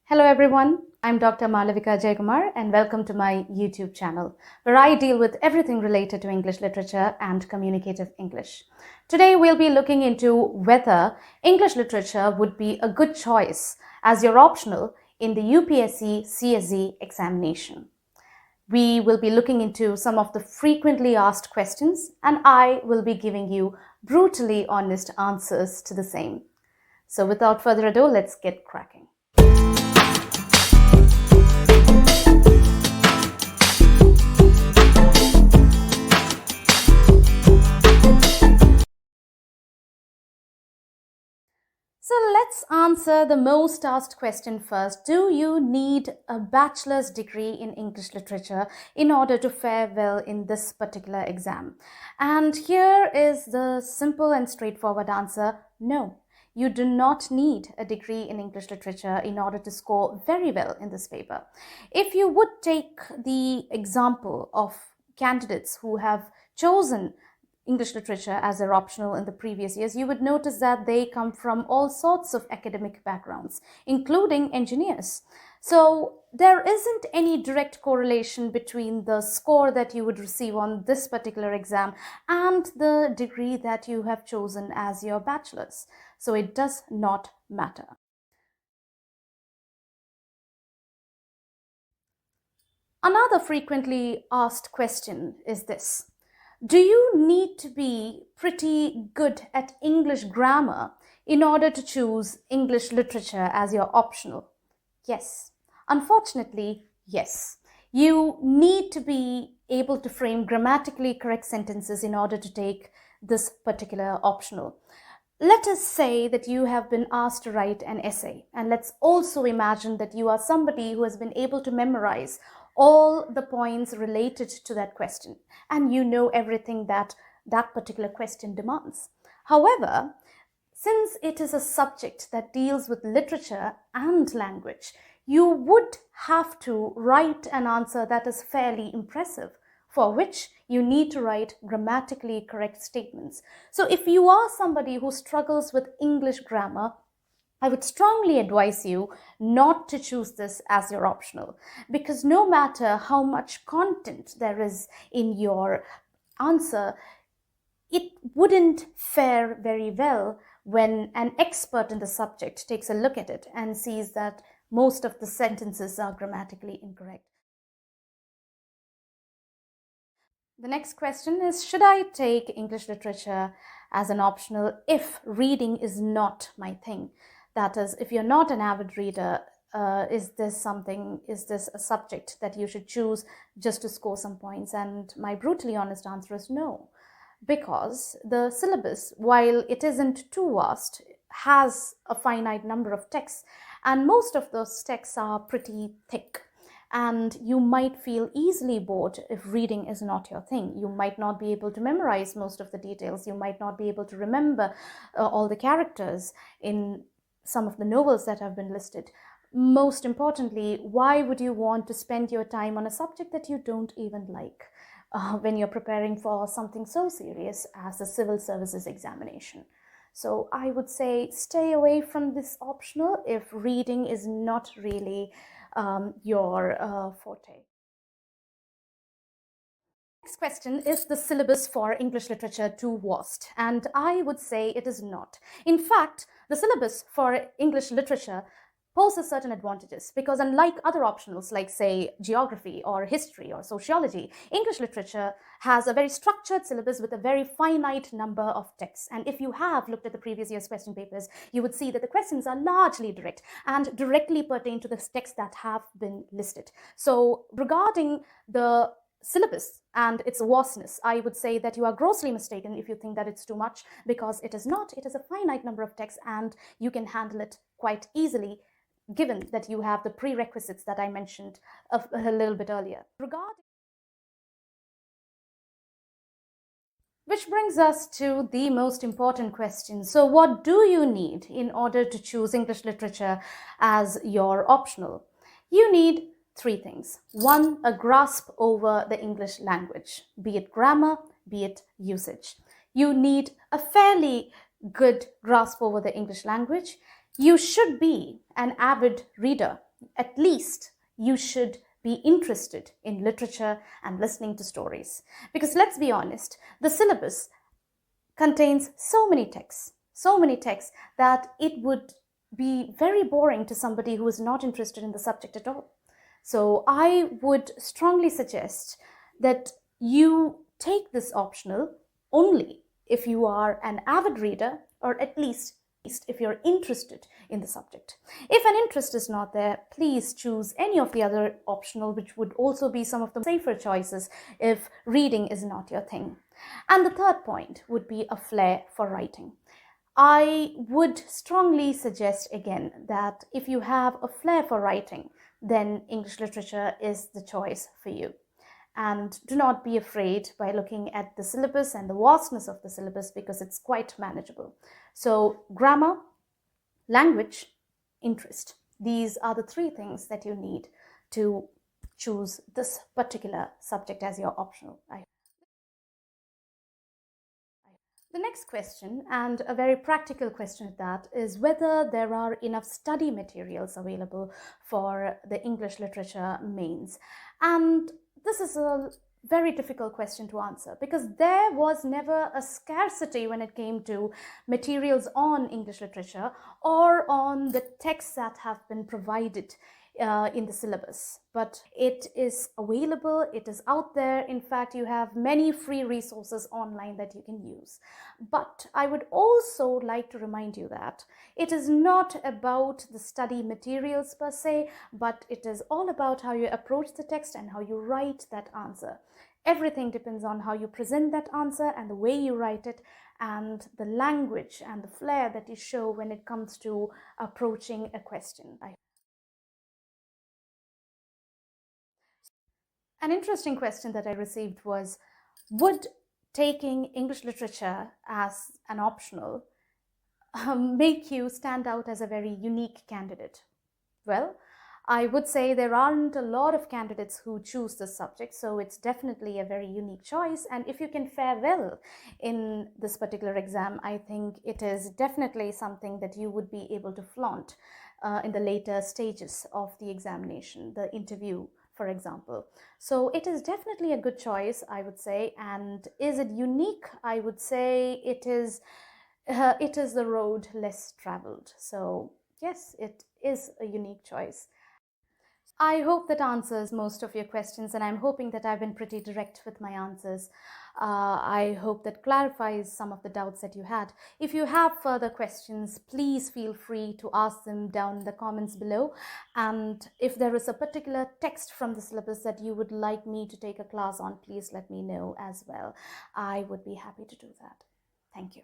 Hello everyone, I'm Dr. Malavika Jayakumar and welcome to my YouTube channel where I deal with everything related to English literature and communicative English. Today we'll be looking into whether English literature would be a good choice as your optional in the UPSC CSE examination. We will be looking into some of the frequently asked questions and I will be giving you brutally honest answers to the same. So without further ado, let's get cracking. So let's answer the most asked question first. Do you need a bachelor's degree in English literature in order to fare well in this particular exam? And here is the simple and straightforward answer: no. You do not need a degree in English literature in order to score very well in this paper. If you would take the example of candidates who have chosen English literature as their optional in the previous years, you would notice that they come from all sorts of academic backgrounds, including engineers. So there isn't any direct correlation between the score that you would receive on this particular exam and the degree that you have chosen as your bachelor's. So it does not matter. Another frequently asked question is this: do you need to be pretty good at English grammar in order to choose English literature as your optional? Yes. Unfortunately, yes. You need to be able to frame grammatically correct sentences in order to take this particular optional. Let us say that you have been asked to write an essay, and let's also imagine that you are somebody who has been able to memorize all the points related to that question, and you know everything that that particular question demands. However, since it is a subject that deals with literature and language, you would have to write an answer that is fairly impressive, for which you need to write grammatically correct statements. So if you are somebody who struggles with English grammar, I would strongly advise you not to choose this as your optional, because no matter how much content there is in your answer, it wouldn't fare very well when an expert in the subject takes a look at it and sees that most of the sentences are grammatically incorrect. The next question is, should I take English literature as an optional if reading is not my thing? That is, if you're not an avid reader, is this a subject that you should choose just to score some points? And my brutally honest answer is no. Because the syllabus, while it isn't too vast, has a finite number of texts, and most of those texts are pretty thick. And you might feel easily bored if reading is not your thing. You might not be able to memorize most of the details. You might not be able to remember all the characters in some of the novels that have been listed. Most importantly, why would you want to spend your time on a subject that you don't even like when you're preparing for something so serious as the civil services examination? So I would say stay away from this optional if reading is not really your forte. Next question: is the syllabus for English literature too vast? And I would say it is not. In fact, the syllabus for English literature poses certain advantages because unlike other optionals like, say, geography or history or sociology, English literature has a very structured syllabus with a very finite number of texts. And if you have looked at the previous year's question papers, you would see that the questions are largely direct and directly pertain to the texts that have been listed. So regarding the syllabus and its vastness, I would say that you are grossly mistaken if you think that it's too much, because it is not. It is a finite number of texts and you can handle it quite easily, given that you have the prerequisites that I mentioned a little bit earlier. Which brings us to the most important question. So what do you need in order to choose English literature as your optional? You need three things. One, a grasp over the English language, be it grammar, be it usage. You need a fairly good grasp over the English language. You should be an avid reader. at least you should be interested in literature and listening to stories. Because let's be honest, the syllabus contains so many texts that it would be very boring to somebody who is not interested in the subject at all. So I would strongly suggest that you take this optional only if you are an avid reader, or at least if you're interested in the subject. If an interest is not there, please choose any of the other optional, which would also be some of the safer choices if reading is not your thing. And the third point would be a flair for writing. I would strongly suggest again that if you have a flair for writing, then English literature is the choice for you. And do not be afraid by looking at the syllabus and the vastness of the syllabus, because it's quite manageable. So grammar, language, interest. These are the three things that you need to choose this particular subject as your optional. The next question, and a very practical question at that, is whether there are enough study materials available for the English literature mains. And this is a very difficult question to answer, because there was never a scarcity when it came to materials on English literature or on the texts that have been provided in the syllabus. But it is available, it is out there. In fact, you have many free resources online that you can use. But I would also like to remind you that it is not about the study materials per se, but it is all about how you approach the text and how you write that answer. Everything depends on how you present that answer and the way you write it, and the language and the flair that you show when it comes to approaching a question. An interesting question that I received was, would taking English literature as an optional make you stand out as a very unique candidate? Well, I would say there aren't a lot of candidates who choose this subject, so it's definitely a very unique choice. And if you can fare well in this particular exam, I think it is definitely something that you would be able to flaunt in the later stages of the examination, the interview, for example. So it is definitely a good choice, I would say. And is it unique? I would say it is the road less traveled. So yes, it is a unique choice. I hope that answers most of your questions, and I'm hoping that I've been pretty direct with my answers. I hope that clarifies some of the doubts that you had. If you have further questions, please feel free to ask them down in the comments below. And if there is a particular text from the syllabus that you would like me to take a class on, please let me know as well. I would be happy to do that. Thank you.